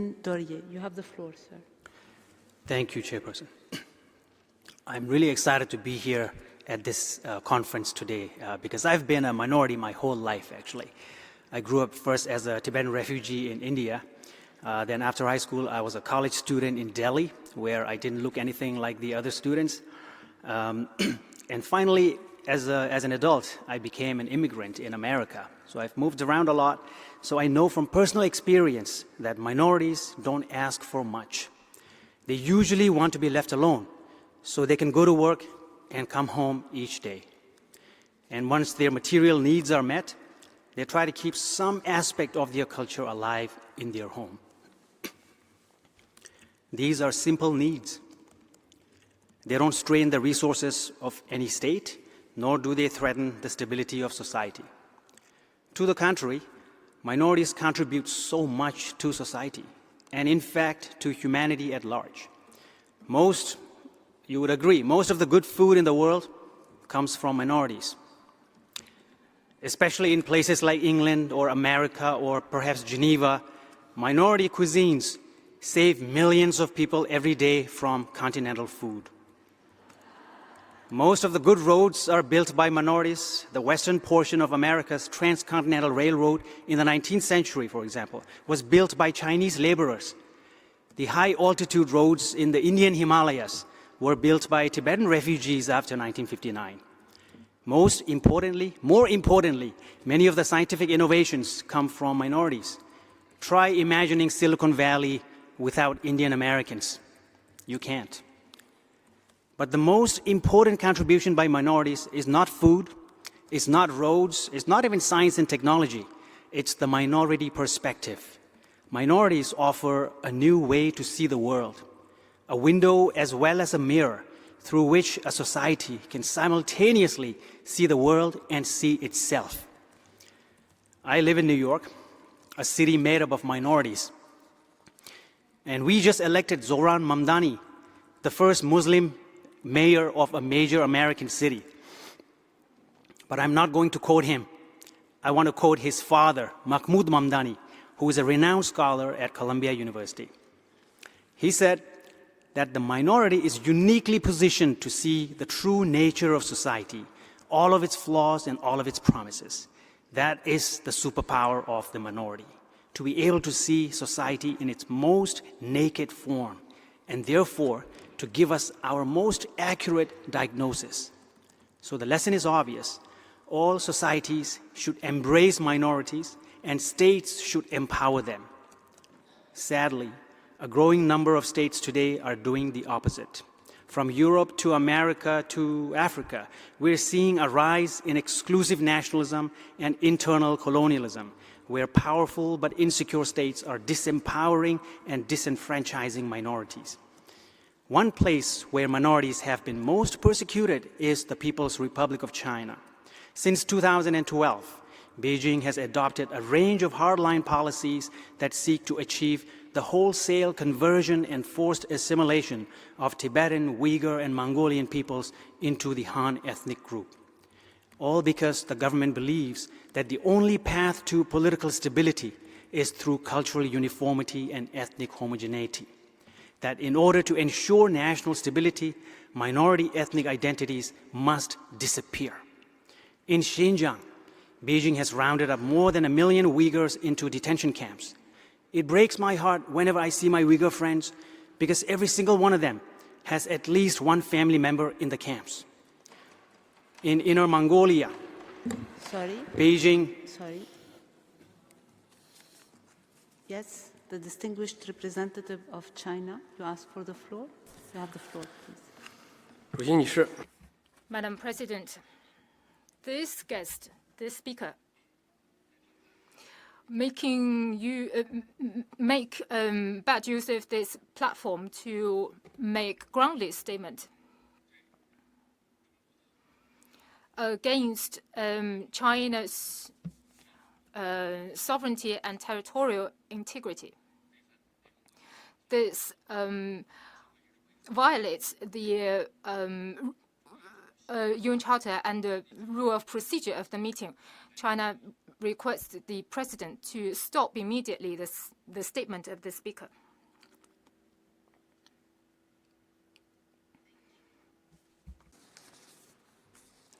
Dorjee, you have the floor, sir. Thank you, Chairperson. I'm really excited to be here at this conference today because I've been a minority my whole life, actually. I grew up first as a Tibetan refugee in India. Then after high school, I was a college student in Delhi, where I didn't look anything like the other students. And finally, as an adult, I became an immigrant in America. So I've moved around a lot. So I know from personal experience that minorities don't ask for much. They usually want to be left alone so they can go to work and come home each day. And once their material needs are met, they try to keep some aspect of their culture alive in their home. These are simple needs. They don't strain the resources of any state, nor do they threaten the stability of society. To the contrary, minorities contribute so much to society, and in fact, to humanity at large. You would agree, most of the good food in the world comes from minorities. Especially in places like England or America or perhaps Geneva, minority cuisines save millions of people every day from continental food. Most of the good roads are built by minorities. The western portion of America's transcontinental railroad in the 19th century, for example, was built by Chinese laborers. The high-altitude roads in the Indian Himalayas were built by Tibetan refugees after 1959. More importantly, many of the scientific innovations come from minorities. Try imagining Silicon Valley without Indian Americans. You can't. But the most important contribution by minorities is not food, it's not roads, it's not even science and technology. It's the minority perspective. Minorities offer a new way to see the world, a window as well as a mirror through which a society can simultaneously see the world and see itself. I live in New York, a city made up of minorities. And we just elected Zohran Mamdani, the first Muslim mayor of a major American city. But I'm not going to quote him. I want to quote his father, Mahmoud Mamdani, who is a renowned scholar at Columbia University. He said that the minority is uniquely positioned to see the true nature of society, all of its flaws and all of its promises. That is the superpower of the minority, to be able to see society in its most naked form, and therefore to give us our most accurate diagnosis. So the lesson is obvious. All societies should embrace minorities, and states should empower them. Sadly, a growing number of states today are doing the opposite. From Europe to America to Africa, we're seeing a rise in exclusive nationalism and internal colonialism, where powerful but insecure states are disempowering and disenfranchising minorities. One place where minorities have been most persecuted is the People's Republic of China. Since 2012, Beijing has adopted a range of hardline policies that seek to achieve the wholesale conversion and forced assimilation of Tibetan, Uyghur, and Mongolian peoples into the Han ethnic group. All because the government believes that the only path to political stability is through cultural uniformity and ethnic homogeneity. That in order to ensure national stability, minority ethnic identities must disappear. In Xinjiang, Beijing has rounded up more than 1 million Uyghurs into detention camps. It breaks my heart whenever I see my Uyghur friends because every single one of them has at least one family member in the camps. In Inner Mongolia, Beijing... Yes, the distinguished representative of China, you asked for the floor. You have the floor, please. Madam President, this guest, this speaker, make bad use of this platform to make groundless statement against China's sovereignty and territorial integrity. This violates the UN Charter and the rule of procedure of the meeting. China requests the President to stop immediately this the statement of the speaker.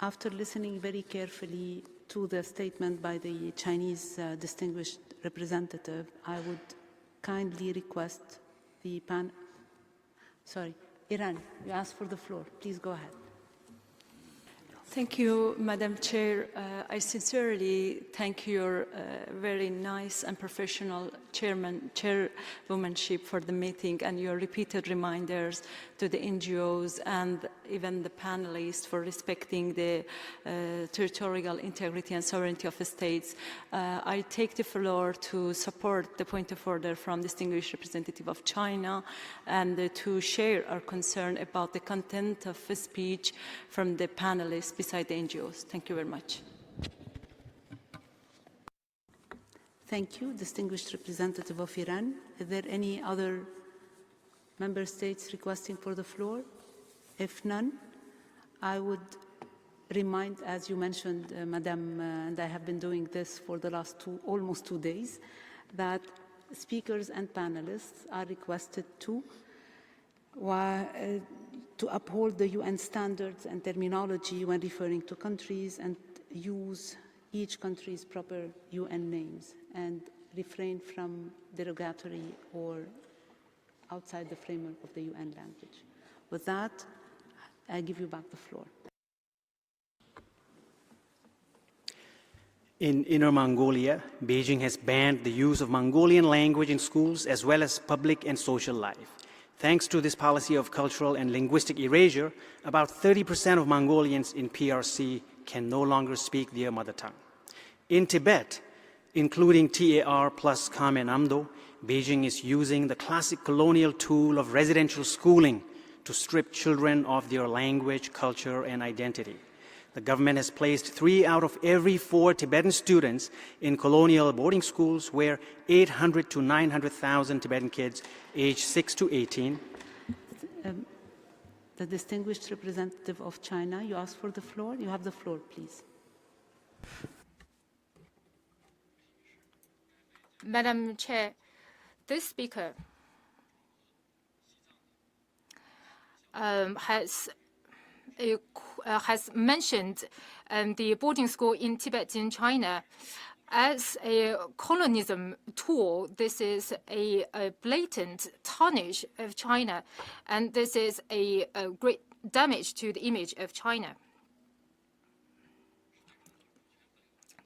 After listening very carefully to the statement by the Chinese distinguished representative, I would kindly request the Iran, you asked for the floor. Please go ahead. Thank you, Madam Chair. I sincerely thank your very nice and professional chairwomanship for the meeting and your repeated reminders to the NGOs and even the panelists for respecting the territorial integrity and sovereignty of the states. I take the floor to support the point of order from distinguished representative of China and to share our concern about the content of the speech from the panelists beside the NGOs. Thank you very much. Thank you, distinguished representative of Iran. Is there any other member states requesting for the floor? If none, I would remind, as you mentioned, Madam, and I have been doing this for the last almost 2 days, that speakers and panelists are requested to uphold the UN standards and terminology when referring to countries and use each country's proper UN names and refrain from derogatory or outside the framework of the UN language. With that, I give you back the floor. In Inner Mongolia, Beijing has banned the use of Mongolian language in schools as well as public and social life. Thanks to this policy of cultural and linguistic erasure, about 30% of Mongolians in PRC can no longer speak their mother tongue. In Tibet, including TAR plus Kham and Amdo, Beijing is using the classic colonial tool of residential schooling to strip children of their language, culture, and identity. The government has placed 3 out of every 4 Tibetan students in colonial boarding schools where 800 to 900,000 Tibetan kids aged 6 to 18. The distinguished representative of China, you asked for the floor. You have the floor, please. Madam Chair, this speaker has mentioned the boarding school in Tibet in China as a colonialism tool. This is a blatant tarnish of China, and this is a great damage to the image of China.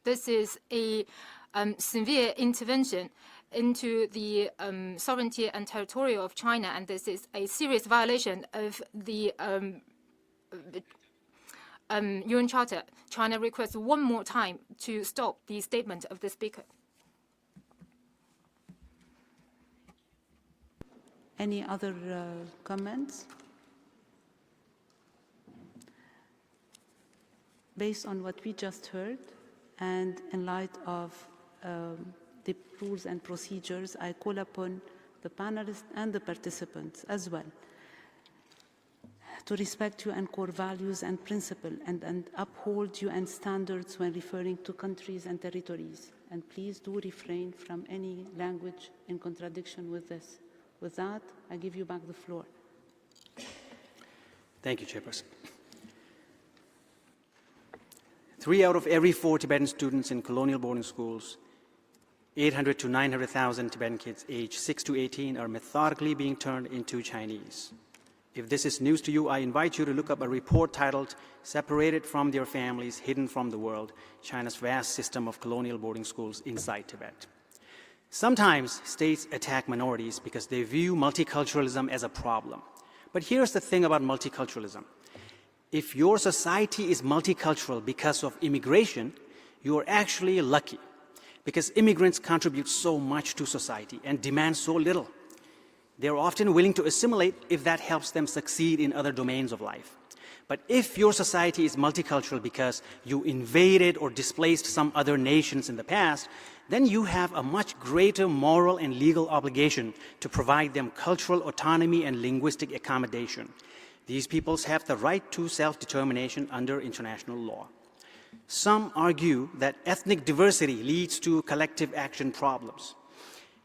This is a severe intervention into the sovereignty and territorial of China, and this is a serious violation of the UN Charter. China requests one more time to stop the statement of the speaker. Any other comments? Based on what we just heard, and in light of the rules and procedures, I call upon the panelists and the participants as well to respect UN core values and principles and uphold UN standards when referring to countries and territories. And please do refrain from any language in contradiction with this. With that, I give you back the floor. Thank you, Chairperson. 3 out of every 4 Tibetan students in colonial boarding schools, 800 to 900,000 Tibetan kids aged 6 to 18 are methodically being turned into Chinese. If this is news to you, I invite you to look up a report titled Separated from Their Families, Hidden from the World, China's Vast System of Colonial Boarding Schools Inside Tibet. Sometimes states attack minorities because they view multiculturalism as a problem. But here's the thing about multiculturalism. If your society is multicultural because of immigration, you are actually lucky because immigrants contribute so much to society and demand so little. They're often willing to assimilate if that helps them succeed in other domains of life. But if your society is multicultural because you invaded or displaced some other nations in the past, then you have a much greater moral and legal obligation to provide them cultural autonomy and linguistic accommodation. These peoples have the right to self-determination under international law. Some argue that ethnic diversity leads to collective action problems.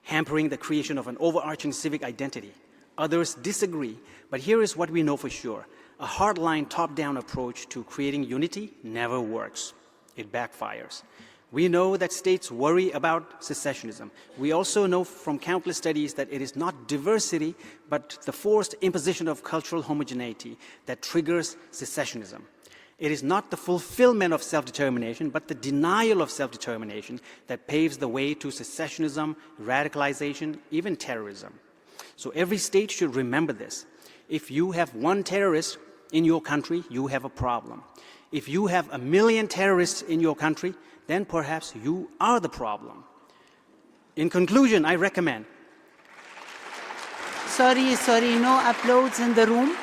hampering the creation of an overarching civic identity. Others disagree, but here is what we know for sure. A hardline top-down approach to creating unity never works. It backfires. We know that states worry about secessionism. We also know from countless studies that it is not diversity, but the forced imposition of cultural homogeneity that triggers secessionism. It is not the fulfillment of self-determination, but the denial of self-determination that paves the way to secessionism, radicalization, even terrorism. So every state should remember this. If you have one terrorist in your country, you have a problem. If you have 1 million terrorists in your country, then perhaps you are the problem. In conclusion, I recommend. Sorry, no applause in the room.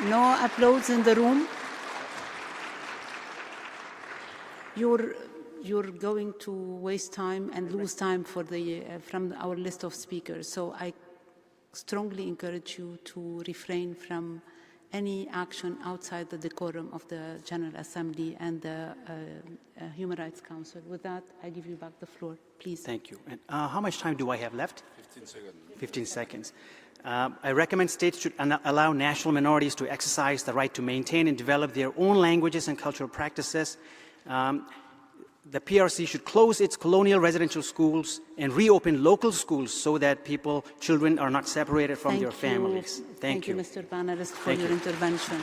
No applause in the room. You're going to waste time and lose time for from our list of speakers. So I strongly encourage you to refrain from any action outside the decorum of the General Assembly and the Human Rights Council. With that, I give you back the floor, please. Thank you. And how much time do I have left? 15 seconds. 15 seconds. I recommend states should allow national minorities to exercise the right to maintain and develop their own languages and cultural practices. The PRC should close its colonial residential schools and reopen local schools so that children are not separated from their families. Thank you, Mr. Panelist, for your intervention.